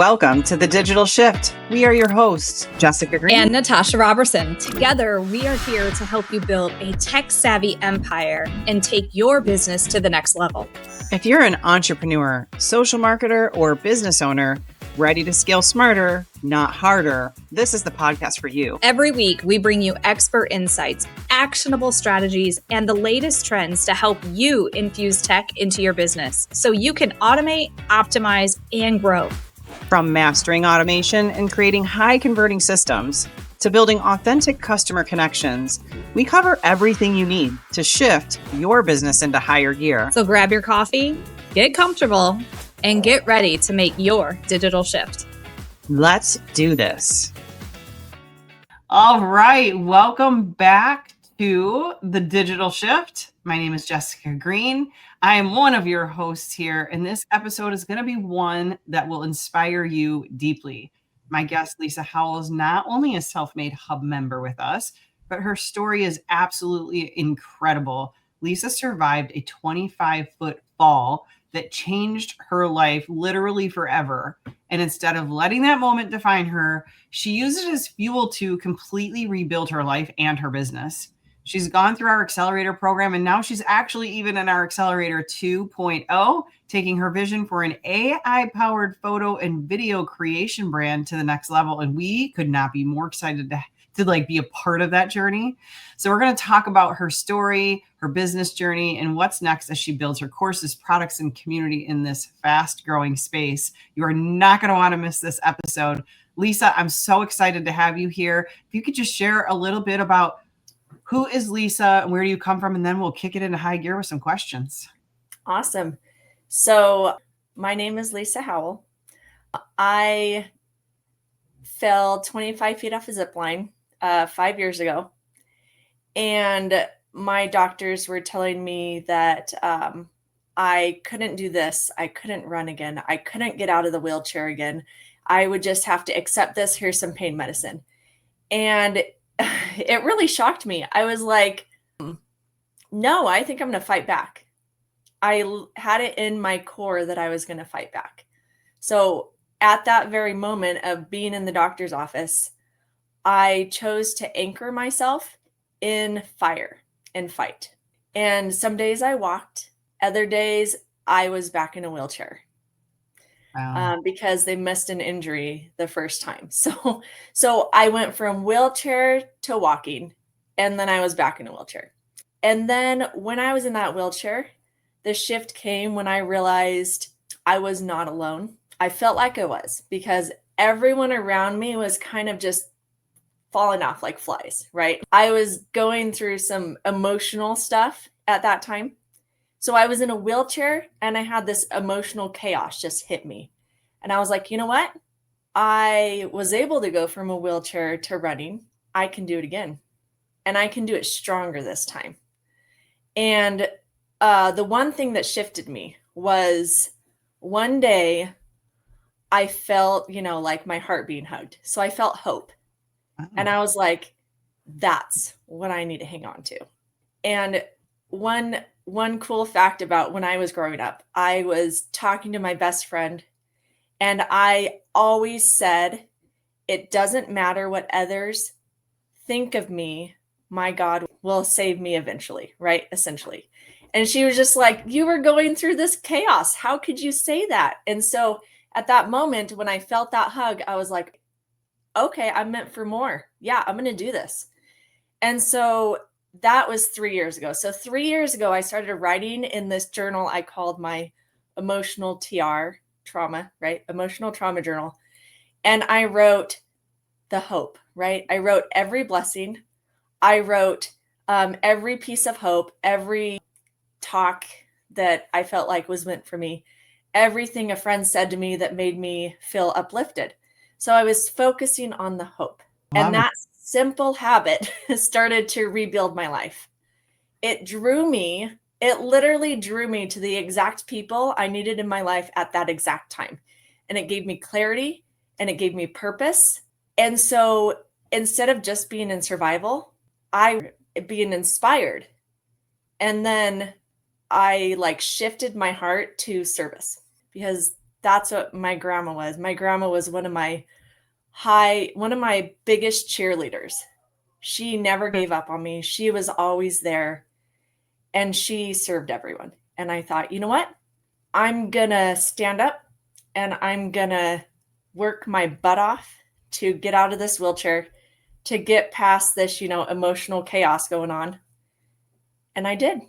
Welcome to The Digital Shift. We are your hosts, Jessica Green and Natasha Robertson. Together, we are here to help you build a tech-savvy empire and take your business to the next level. If you're an entrepreneur, social marketer, or business owner, ready to scale smarter, not harder, this is the podcast for you. Every week, we bring you expert insights, actionable strategies, and the latest trends to help you infuse tech into your business so you can automate, optimize, and grow. From mastering automation and creating high-converting systems to building authentic customer connections, we cover everything you need to shift your business into higher gear. So grab your coffee, get comfortable, and get ready to make your digital shift. Let's do this. All right, welcome back to The Digital Shift. My name is Jessica Green. I am one of your hosts here, and this episode is going to be one that will inspire you deeply. My guest, Lisa Howell, is not only a self-made hub member with us, but her story is absolutely incredible. Lisa survived a 25-foot fall that changed her life literally forever. And instead of letting that moment define her, she used it as fuel to completely rebuild her life and her business. She's gone through our accelerator program, and now she's actually even in our accelerator 2.0, taking her vision for an AI-powered photo and video creation brand to the next level. And we could not be more excited to be a part of that journey. So we're going to talk about her story, her business journey, and what's next as she builds her courses, products, and community in this fast-growing space. You are not going to want to miss this episode. Lisa, I'm so excited to have you here. If you could just share a little bit about who is Lisa and where do you come from? And then we'll kick it into high gear with some questions. Awesome. So my name is Lisa Howell. I fell 25 feet off a zip line 5 years ago. And my doctors were telling me that I couldn't do this. I couldn't run again. I couldn't get out of the wheelchair again. I would just have to accept this. Here's some pain medicine. And it really shocked me. I was like, no, I think I'm going to fight back. I had it in my core that I was going to fight back. So at that very moment of being in the doctor's office, I chose to anchor myself in fire and fight. And some days I walked, other days I was back in a wheelchair. Wow. Because they missed an injury the first time. So I went from wheelchair to walking, and then I was back in a wheelchair. And then when I was in that wheelchair, the shift came when I realized I was not alone. I felt like I was, because everyone around me was kind of just falling off like flies, right? I was going through some emotional stuff at that time. So I was in a wheelchair and I had this emotional chaos just hit me. And I was like, you know what? I was able to go from a wheelchair to running. I can do it again. And I can do it stronger this time. And the one thing that shifted me was one day I felt, like my heart being hugged. So I felt hope. And I was like, that's what I need to hang on to. And one cool fact about when I was growing up, I was talking to my best friend, and I always said, it doesn't matter what others think of me, my God will save me eventually, right? Essentially. And she was just like, you were going through this chaos. How could you say that? And so at that moment, when I felt that hug, I was like, okay, I'm meant for more. Yeah, I'm going to do this. And so that was 3 years ago. So 3 years ago, I started writing in this journal I called my emotional trauma, right? Emotional trauma journal. And I wrote the hope, right? I wrote every blessing. I wrote every piece of hope, every talk that I felt like was meant for me, everything a friend said to me that made me feel uplifted. So I was focusing on the hope. And that simple habit started to rebuild my life. It literally drew me to the exact people I needed in my life at that exact time. And it gave me clarity and it gave me purpose. And so instead of just being in survival, I being inspired. And then I shifted my heart to service, because That's what my grandma was. My grandma was one of my biggest cheerleaders. She never gave up on me. She was always there, and she served everyone. And I thought, you know what? I'm gonna stand up and I'm gonna work my butt off to get out of this wheelchair, to get past this, emotional chaos going on. And I did.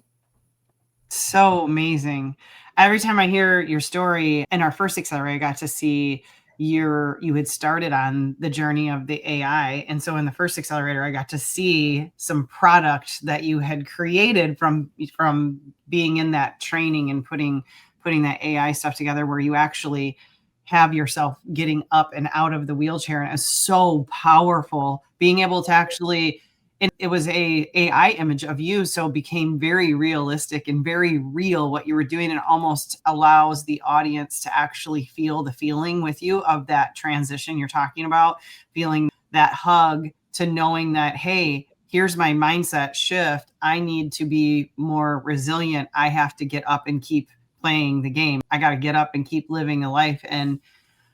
So amazing. Every time I hear your story, in our first accelerator, I got to see you had started on the journey of the AI. And so in the first accelerator, I got to see some product that you had created from being in that training and putting that AI stuff together, where you actually have yourself getting up and out of the wheelchair. And it's so powerful being able to actually, and it was a AI image of you, so it became very realistic and very real what you were doing, and almost allows the audience to actually feel the feeling with you of that transition you're talking about, feeling that hug to knowing that, hey, here's my mindset shift. I need to be more resilient. I have to get up and keep playing the game. I got to get up and keep living a life. And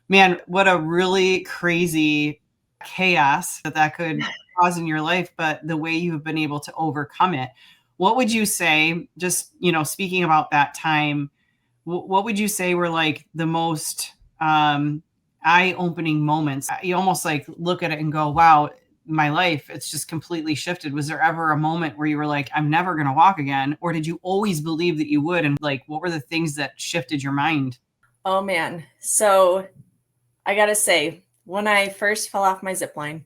man, what a really crazy chaos that could cause in your life, but the way you've been able to overcome it. What would you say, just, speaking about that time, what would you say were like the most eye-opening moments? You almost like look at it and go, wow, my life, it's just completely shifted. Was there ever a moment where you were like, I'm never going to walk again? Or did you always believe that you would? And like, what were the things that shifted your mind? Oh man. So I gotta say, when I first fell off my zip line,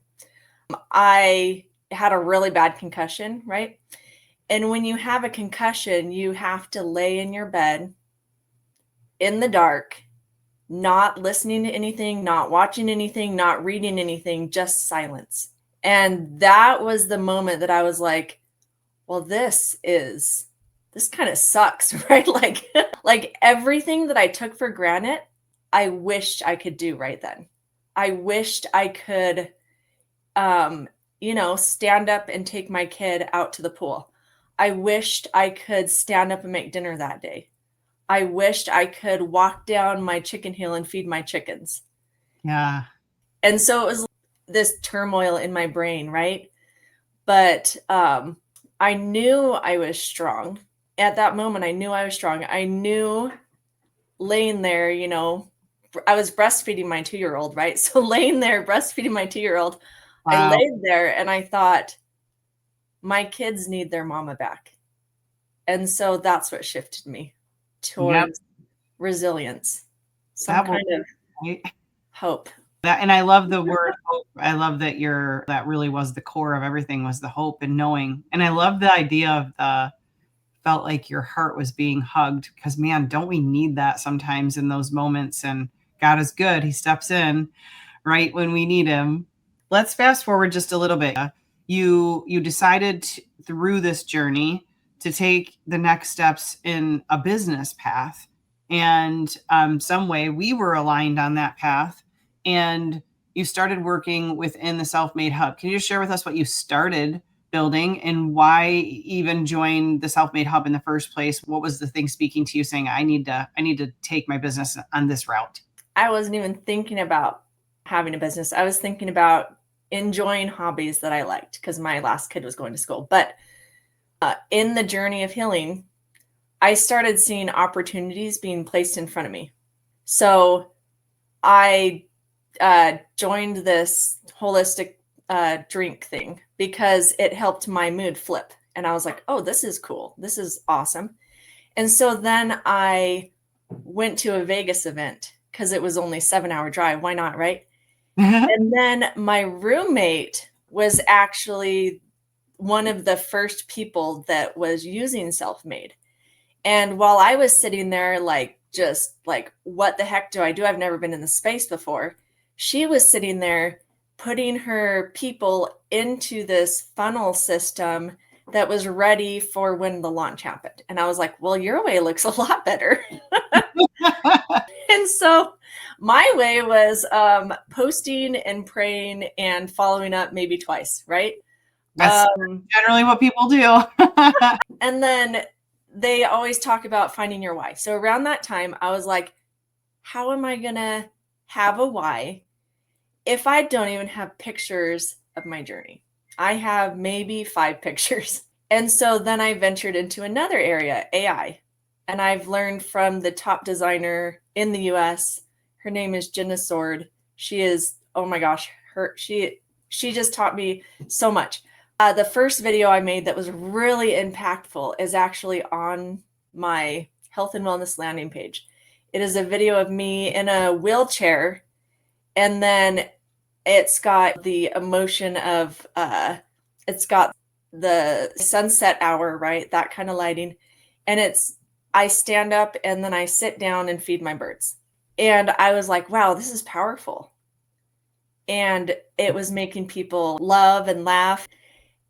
I had a really bad concussion, right? And when you have a concussion, you have to lay in your bed in the dark, not listening to anything, not watching anything, not reading anything, just silence. And that was the moment that I was like, well, this kind of sucks, right? Like everything that I took for granted, I wished I could do right then. I wished I could, stand up and take my kid out to the pool. I wished I could stand up and make dinner that day. I wished I could walk down my chicken hill and feed my chickens. Yeah. And so it was this turmoil in my brain, right? But I knew I was strong. At that moment, I knew I was strong. I knew laying there, I was breastfeeding my 2-year-old, right? So laying there, breastfeeding my 2-year-old, I Wow. laid there and I thought, my kids need their mama back. And so that's what shifted me towards resilience, some That will, kind of right? hope. That, and I love the word hope. I love that that really was the core of everything, was the hope and knowing. And I love the idea of felt like your heart was being hugged, because man, don't we need that sometimes in those moments? And God is good. He steps in right when we need him. Let's fast forward just a little bit. You decided through this journey to take the next steps in a business path, and some way we were aligned on that path, and you started working within the Self Made Hub. Can you just share with us what you started building and why even join the Self Made Hub in the first place? What was the thing speaking to you saying, I need to take my business on this route? I wasn't even thinking about having a business. I was thinking about enjoying hobbies that I liked because my last kid was going to school. But in the journey of healing, I started seeing opportunities being placed in front of me. So I joined this holistic drink thing because it helped my mood flip. And I was like, oh, this is cool. This is awesome. And so then I went to a Vegas event because it was only a 7-hour drive. Why not, right? And then my roommate was actually one of the first people that was using Self Made. And while I was sitting there, just what the heck do I do? I've never been in the space before. She was sitting there putting her people into this funnel system that was ready for when the launch happened. And I was like, well, your way looks a lot better. And so my way was posting and praying and following up maybe twice, right? That's generally what people do. And then they always talk about finding your why. So around that time, I was like, how am I going to have a why if I don't even have pictures of my journey? I have maybe 5 pictures. And so then I ventured into another area, AI. And I've learned from the top designer in the US. Her name is Jenna Sword. She is, oh my gosh, she just taught me so much. The first video I made that was really impactful is actually on my health and wellness landing page. It is a video of me in a wheelchair, and then it's got the emotion of, it's got the sunset hour, right? That kind of lighting. And I stand up and then I sit down and feed my birds. And I was like, wow, this is powerful. And it was making people love and laugh.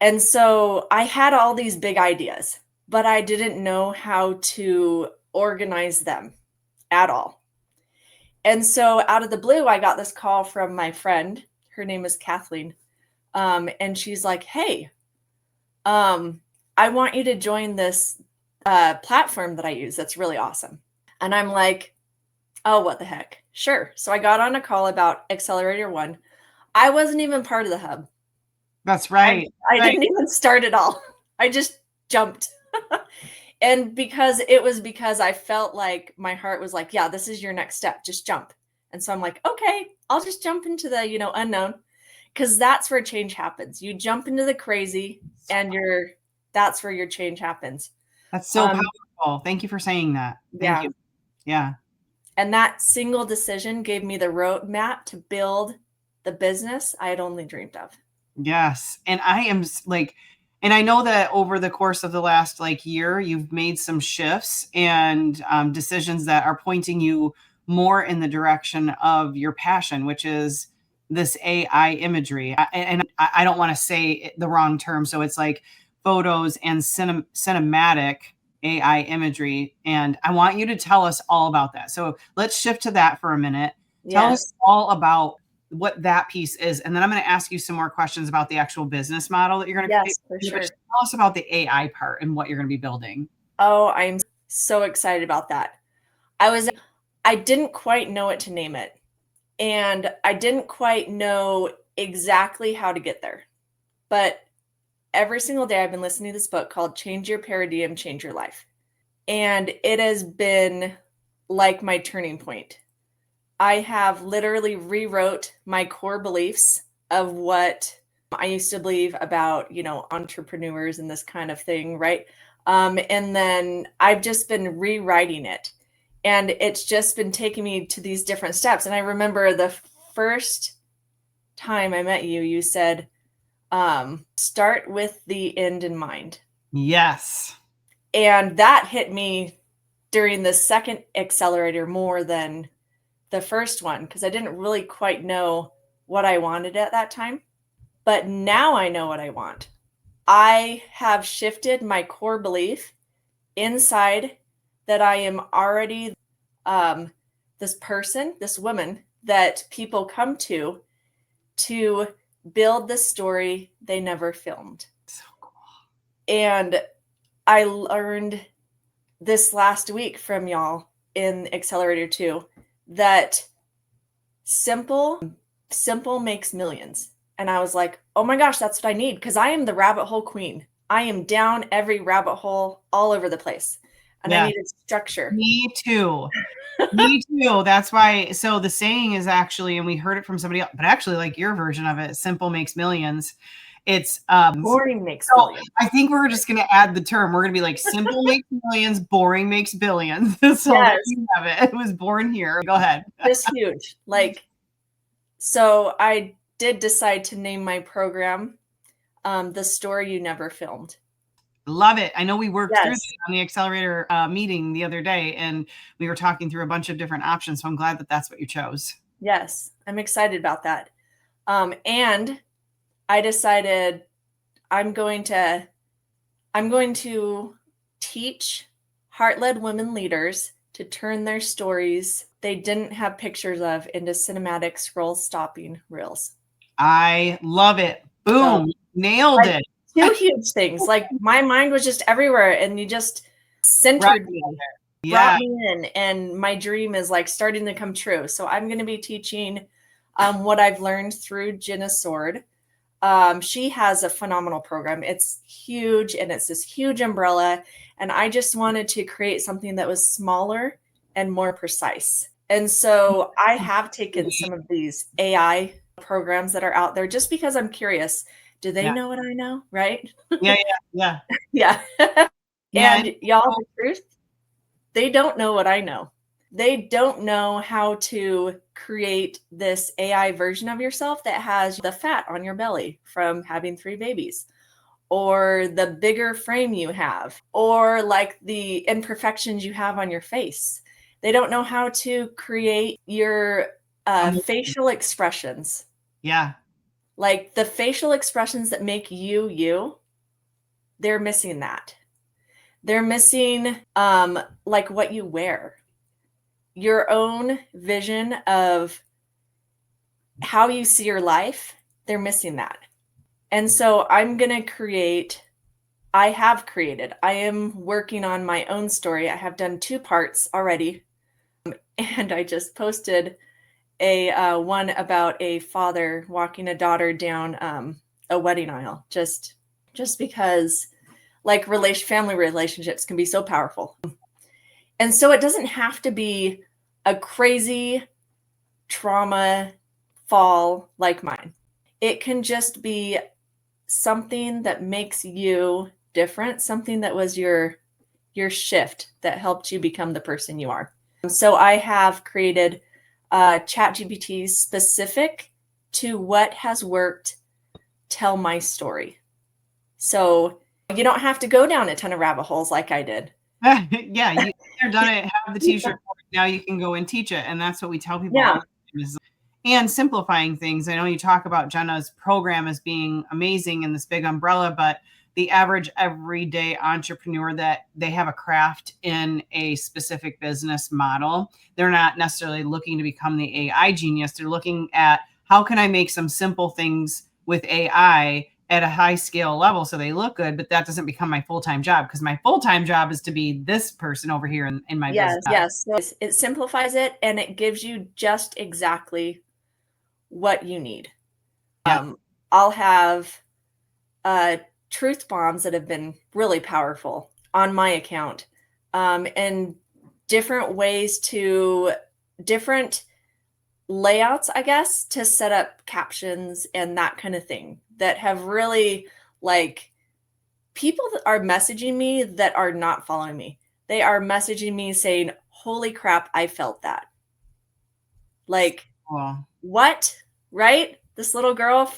And so I had all these big ideas, but I didn't know how to organize them at all. And so out of the blue, I got this call from my friend. Her name is Kathleen. And she's like, hey, I want you to join this platform that I use. That's really awesome. And I'm like, oh, what the heck? Sure. So I got on a call about Accelerator 1. I wasn't even part of the hub. That's right. I didn't even start at all. I just jumped. And because I felt like my heart was like, yeah, this is your next step. Just jump. And so I'm like, okay, I'll just jump into the, unknown, because that's where change happens. You jump into the crazy and that's where your change happens. That's so powerful. Thank you for saying that. Thank you. Yeah. And that single decision gave me the roadmap to build the business I had only dreamed of. Yes. And and I know that over the course of the last year, you've made some shifts and decisions that are pointing you more in the direction of your passion, which is this AI imagery. I don't want to say the wrong term. So it's like photos and cinematic AI imagery. And I want you to tell us all about that. So let's shift to that for a minute. Yes. Tell us all about what that piece is. And then I'm going to ask you some more questions about the actual business model that you're going to create. For sure. Tell us about the AI part and what you're going to be building. Oh, I'm so excited about that. I didn't quite know what to name it. And I didn't quite know exactly how to get there. But every single day I've been listening to this book called Change Your Paradigm, Change Your Life. And it has been like my turning point. I have literally rewrote my core beliefs of what I used to believe about, entrepreneurs and this kind of thing, right? And then I've just been rewriting it. And it's just been taking me to these different steps. And I remember the first time I met you, you said, start with the end in mind. Yes. And that hit me during the second accelerator more than the first one, because I didn't really quite know what I wanted at that time. But now I know what I want. I have shifted my core belief inside that I am already this woman that people come to build the story they never filmed. So cool. And I learned this last week from y'all in Accelerator 2 that simple makes millions. And I was like, oh my gosh, that's what I need, because I am the rabbit hole queen. I am down every rabbit hole all over the place. And I needed structure. Me too. Me too. That's why. So the saying is actually, and we heard it from somebody else, but actually like your version of it, simple makes millions. It's boring makes billions. I think we're just going to add the term. We're going to be like simple makes millions, boring makes billions. So yes. You have it. It was born here. Go ahead. Just huge. So I did decide to name my program The Story You Never Filmed. Love it. I know we worked through this on the accelerator meeting the other day, and we were talking through a bunch of different options. So I'm glad that that's what you chose. Yes, I'm excited about that. And I decided I'm going to teach heart-led women leaders to turn their stories they didn't have pictures of into cinematic scroll-stopping reels. I love it. Boom. Nailed it. 2 huge things. My mind was just everywhere, and you just centered me. brought me in, and my dream is like starting to come true. So I'm going to be teaching what I've learned through Jenna Sword. She has a phenomenal program. It's huge, and it's this huge umbrella. And I just wanted to create something that was smaller and more precise. And so I have taken some of these AI programs that are out there just because I'm curious. Do they know what I know? Right? Yeah. Yeah. And y'all, the truth, they don't know what I know. They don't know how to create this AI version of yourself that has the fat on your belly from having 3 babies, or the bigger frame you have, or like the imperfections you have on your face. They don't know how to create your facial expressions. Yeah. Like the facial expressions that make you, you, they're missing that. They're missing like what you wear, your own vision of how you see your life. They're missing that. And so I'm going to I am working on my own story. I have done 2 parts already. And I just posted a one about a father walking a daughter down a wedding aisle, just because like family relationships can be so powerful. And so it doesn't have to be a crazy trauma fall like mine. It can just be something that makes you different, something that was your shift that helped you become the person you are. So I have created ChatGPT specific to what has worked. Tell my story. So you don't have to go down a ton of rabbit holes like I did. Yeah, you've done it, have the t-shirt. Now you can go and teach it. And that's what we tell people all the time is, and simplifying things. I know you talk about Jenna's program as being amazing and this big umbrella, but the average everyday entrepreneur, that they have a craft in a specific business model. They're not necessarily looking to become the AI genius. They're looking at how can I make some simple things with AI at a high scale level so they look good, but that doesn't become my full-time job, because my full-time job is to be this person over here in my business. Yes. It simplifies it, and it gives you just exactly what you need. Yep. I'll have truth bombs that have been really powerful on my account, and different ways different layouts, I guess, to set up captions and that kind of thing that have really, like, people that are messaging me that are not following me. They are messaging me saying, holy crap, I felt that. Like, what? Right? This little girl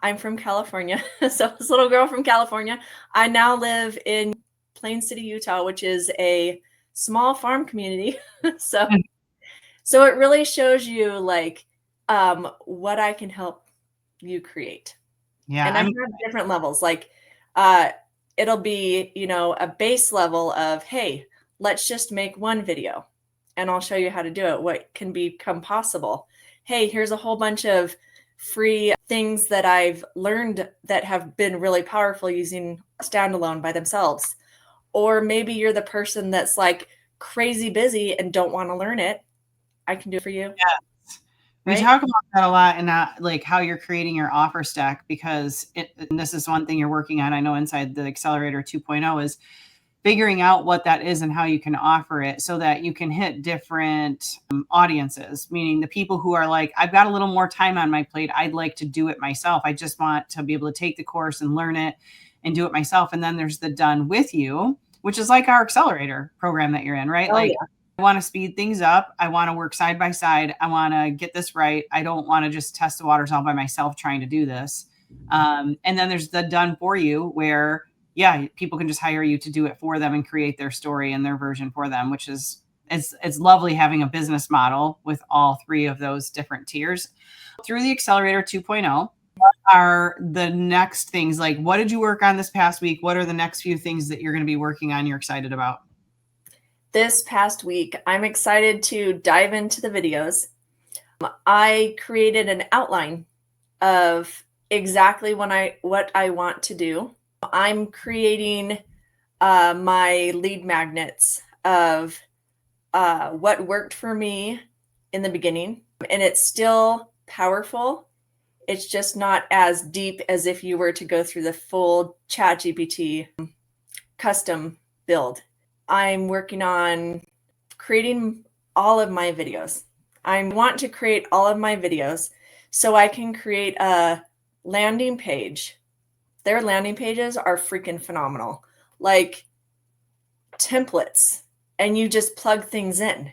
I'm from California. So this little girl from California, I now live in Plain City, Utah, which is a small farm community. So it really shows you like what I can help you create. Yeah. And I have different levels. Like it'll be, a base level of, hey, let's just make one video and I'll show you how to do it. What can become possible. Hey, here's a whole bunch of free things that I've learned that have been really powerful using standalone by themselves. Or maybe you're the person that's like crazy busy and don't want to learn it. I can do it for you. Yes. We talk about that a lot, and like how you're creating your offer stack, because and this is one thing you're working on, I know, inside the Accelerator 2.0 is figuring out what that is and how you can offer it so that you can hit different audiences, meaning the people who are like, I've got a little more time on my plate. I'd like to do it myself. I just want to be able to take the course and learn it and do it myself. And then there's the done with you, which is like our Accelerator program that you're in, right? I want to speed things up. I want to work side by side. I want to get this right. I don't want to just test the waters all by myself trying to do this. And then there's the done for you where, people can just hire you to do it for them and create their story and their version for them, which is, it's lovely having a business model with all 3 of those different tiers. Through the Accelerator 2.0, what are the next things? Like, what did you work on this past week? What are the next few things that you're going to be working on you're excited about? This past week, I'm excited to dive into the videos. I created an outline of exactly what I want to do. I'm creating my lead magnets of what worked for me in the beginning, and it's still powerful. It's just not as deep as if you were to go through the full ChatGPT custom build. I'm working on creating all of my videos. I want to create all of my videos so I can create a landing page. Their landing pages are freaking phenomenal. Like templates, and you just plug things in.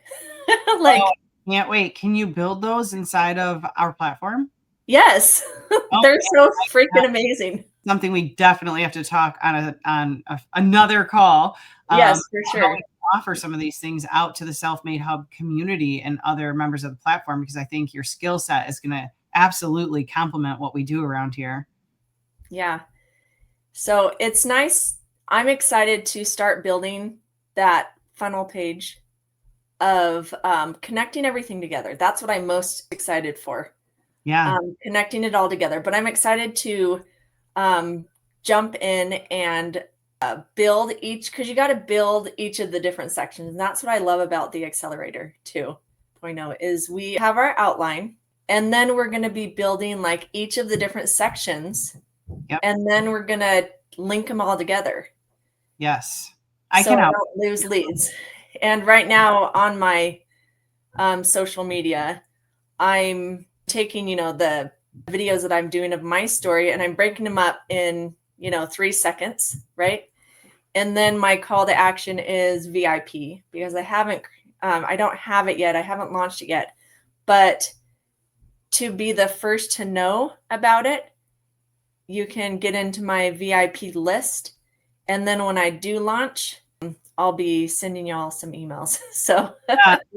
Like, oh, can't wait. Can you build those inside of our platform? yes, Oh, they're so freaking that's amazing. something we definitely have to talk on another call. Yes, for How sure. we offer some of these things out to the Self Made Hub community and other members of the platform, because I think your skill set is going to absolutely complement what we do around here. Yeah. So it's nice. I'm excited to start building that funnel page of connecting everything together. That's what I'm most excited for. Yeah. Connecting it all together. But I'm excited to jump in and build each, because you got to build each of the different sections. And that's what I love about the Accelerator 2.0 is we have our outline, and then we're going to be building like each of the different sections. Yep. And then we're going to link them all together. Yes. I don't lose leads. And right now on my social media, I'm taking, the videos that I'm doing of my story, and I'm breaking them up in, 3 seconds, right? And then my call to action is VIP, because I don't have it yet. I haven't launched it yet. But to be the first to know about it, you can get into my VIP list. And then when I do launch, I'll be sending y'all some emails. So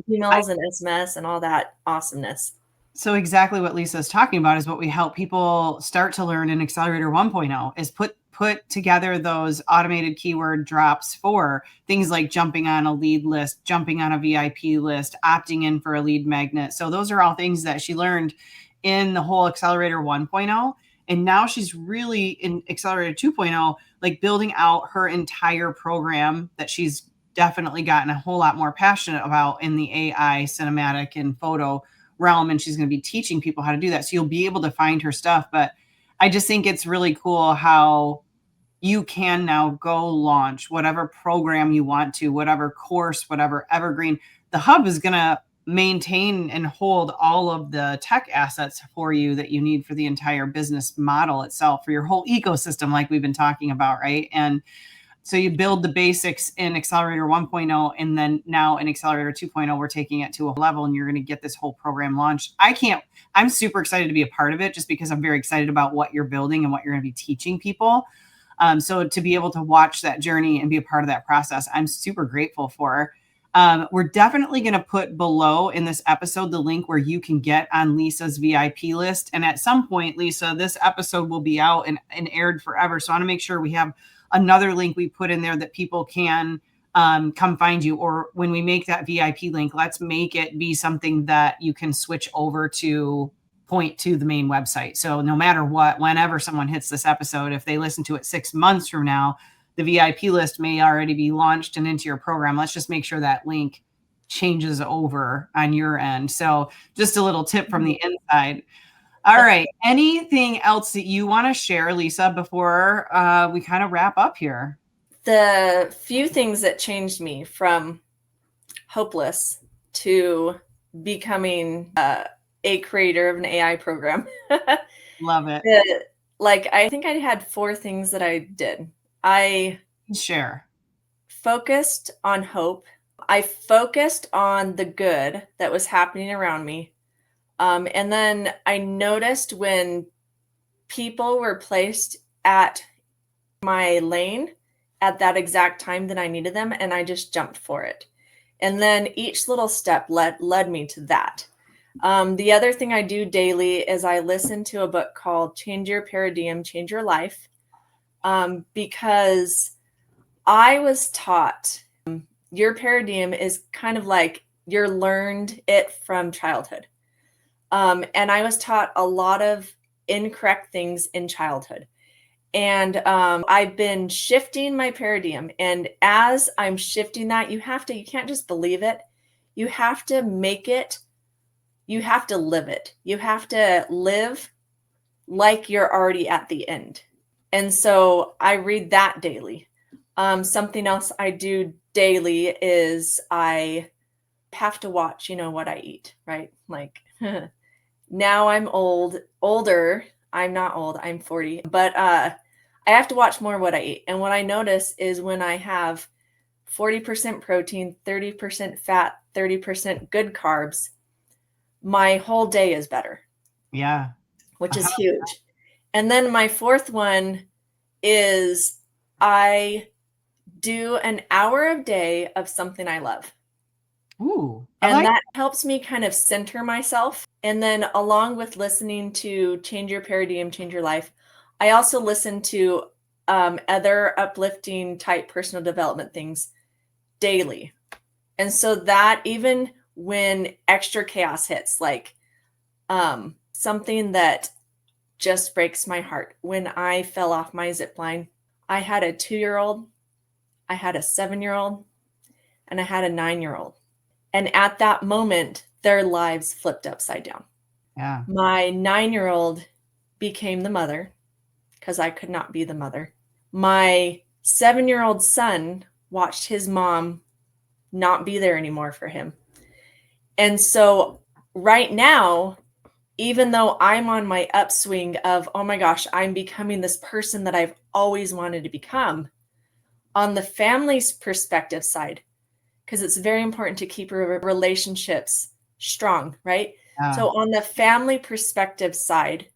emails and SMS and all that awesomeness. So exactly what Lisa is talking about is what we help people start to learn in Accelerator 1.0 is put together those automated keyword drops for things like jumping on a lead list, jumping on a VIP list, opting in for a lead magnet. So those are all things that she learned in the whole Accelerator 1.0. And now she's really in Accelerator 2.0, like building out her entire program that she's definitely gotten a whole lot more passionate about in the AI cinematic and photo realm. And she's going to be teaching people how to do that. So you'll be able to find her stuff. But I just think it's really cool how you can now go launch whatever program you want to, whatever course, whatever evergreen. The hub is going to maintain and hold all of the tech assets for you that you need for the entire business model itself, for your whole ecosystem, like we've been talking about, right? And so you build the basics in Accelerator 1.0, and then now in Accelerator 2.0, we're taking it to a level, and you're going to get this whole program launched. I'm super excited to be a part of it, just because I'm very excited about what you're building and what you're going to be teaching people. So to be able to watch that journey and be a part of that process, I'm super grateful for. We're definitely going to put below in this episode the link where you can get on Lisa's VIP list. And at some point, Lisa, this episode will be out and aired forever. So I want to make sure we have another link we put in there that people can come find you. Or when we make that VIP link, let's make it be something that you can switch over to point to the main website. So no matter what, whenever someone hits this episode, if they listen to it 6 months from now, the VIP list may already be launched and into your program. Let's just make sure that link changes over on your end. So just a little tip from the inside. All right. Anything else that you want to share, Lisa, before we kind of wrap up here? The few things that changed me from hopeless to becoming a creator of an AI program. Love it. I think I had 4 things that I did. I share. Focused on hope. I focused on the good that was happening around me. And then I noticed when people were placed at my lane at that exact time that I needed them, and I just jumped for it. And then each little step led me to that. The other thing I do daily is I listen to a book called Change Your Paradigm, Change Your Life, because I was taught your paradigm is kind of like you're learned it from childhood. And I was taught a lot of incorrect things in childhood. And I've been shifting my paradigm. And as I'm shifting that, you can't just believe it. You have to make it, you have to live it. You have to live like you're already at the end. And so I read that daily. Something else I do daily is I have to watch, what I eat, right? Like now I'm older. I'm not old, I'm 40, but I have to watch more what I eat. And what I notice is when I have 40% protein, 30% fat, 30% good carbs, my whole day is better. Yeah. Which is huge. And then my fourth one is I do an hour a day of something I love. Ooh. And that helps me kind of center myself. And then along with listening to Change Your Paradigm, Change Your Life, I also listen to other uplifting type personal development things daily. And so that even when extra chaos hits, like something that just breaks my heart. When I fell off my zip line, I had a 2-year-old, I had a 7-year-old, and I had a 9-year-old. And at that moment, their lives flipped upside down. Yeah. My 9-year-old became the mother because I could not be the mother. My 7-year-old son watched his mom not be there anymore for him. And so right now, even though I'm on my upswing of, oh my gosh, I'm becoming this person that I've always wanted to become, on the family's perspective side, because it's very important to keep relationships strong, right? Yeah. So on the family perspective side,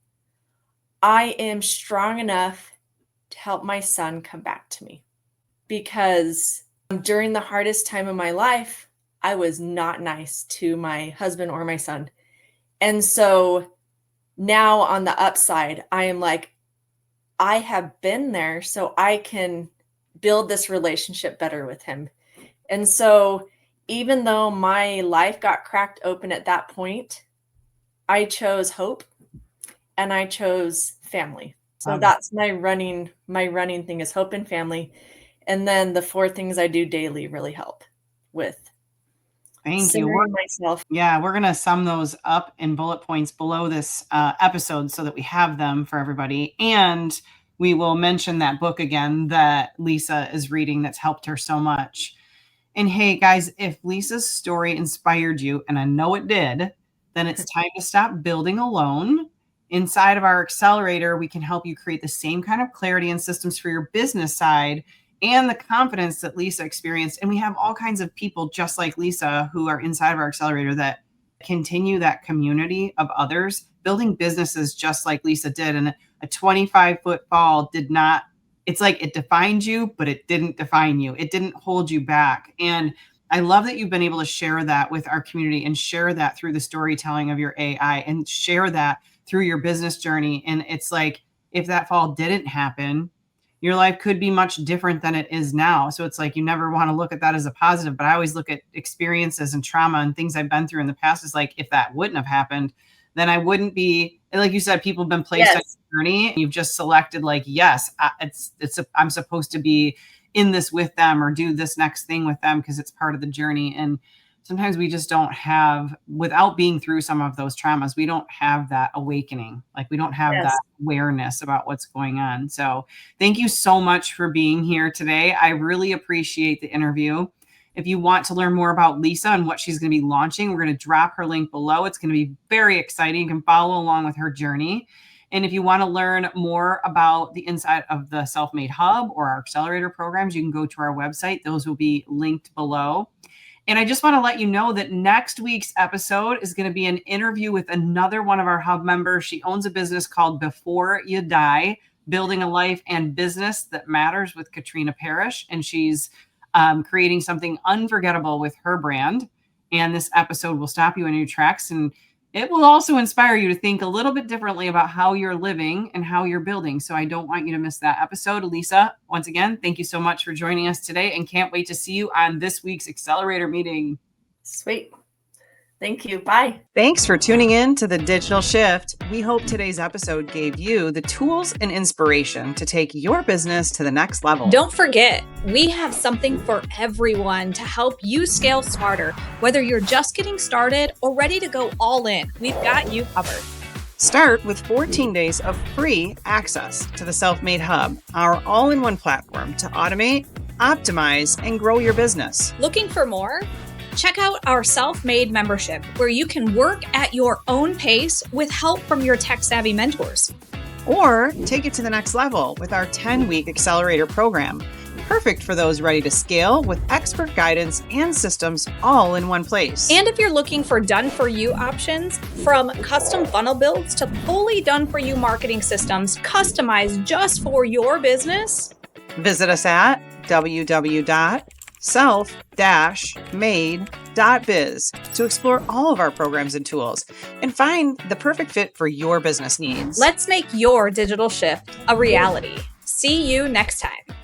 I am strong enough to help my son come back to me, because during the hardest time of my life, I was not nice to my husband or my son. And so now on the upside, I am like, I have been there, so I can build this relationship better with him. And so even though my life got cracked open at that point, I chose hope and I chose family. So that's my running thing is hope and family. And then the 4 things I do daily really help with Thank you. Myself. Yeah, we're going to sum those up in bullet points below this episode so that we have them for everybody. And we will mention that book again that Lisa is reading that's helped her so much. And hey, guys, if Lisa's story inspired you, and I know it did, then it's time to stop building alone. Inside of our accelerator, we can help you create the same kind of clarity and systems for your business side and the confidence that Lisa experienced. And we have all kinds of people just like Lisa who are inside of our accelerator that continue that community of others building businesses just like Lisa did. And a 25-foot fall did not, it's like it defined you, but it didn't define you. It didn't hold you back. And I love that you've been able to share that with our community and share that through the storytelling of your AI and share that through your business journey. And it's like, if that fall didn't happen, your life could be much different than it is now. So it's like, you never want to look at that as a positive, but I always look at experiences and trauma and things I've been through in the past is like, if that wouldn't have happened, then I wouldn't be, like you said, people have been placed on a journey and you've just selected like, yes, I'm supposed to be in this with them or do this next thing with them because it's part of the journey. And sometimes we just don't have, without being through some of those traumas, we don't have that awakening. Like we don't have that awareness about what's going on. So thank you so much for being here today. I really appreciate the interview. If you want to learn more about Lisa and what she's going to be launching, we're going to drop her link below. It's going to be very exciting. You can follow along with her journey. And if you want to learn more about the inside of the Self Made Hub or our accelerator programs, you can go to our website. Those will be linked below. And I just want to let you know that next week's episode is going to be an interview with another one of our hub members. She owns a business called Before You Die, Building a Life and Business That Matters with Katrina Parrish. And she's creating something unforgettable with her brand. And this episode will stop you in your tracks. And it will also inspire you to think a little bit differently about how you're living and how you're building. So I don't want you to miss that episode. Lisa, once again, thank you so much for joining us today and can't wait to see you on this week's accelerator meeting. Sweet. Thank you. Bye. Thanks for tuning in to The Digital Shift. We hope today's episode gave you the tools and inspiration to take your business to the next level. Don't forget, we have something for everyone to help you scale smarter. Whether you're just getting started or ready to go all in, we've got you covered. Start with 14 days of free access to the Self Made Hub, our all-in-one platform to automate, optimize, and grow your business. Looking for more? Check out our Self Made membership, where you can work at your own pace with help from your tech-savvy mentors. Or take it to the next level with our 10-week accelerator program, perfect for those ready to scale with expert guidance and systems all in one place. And if you're looking for done-for-you options, from custom funnel builds to fully done-for-you marketing systems customized just for your business, visit us at www.self-made.biz to explore all of our programs and tools and find the perfect fit for your business needs. Let's make your digital shift a reality. See you next time.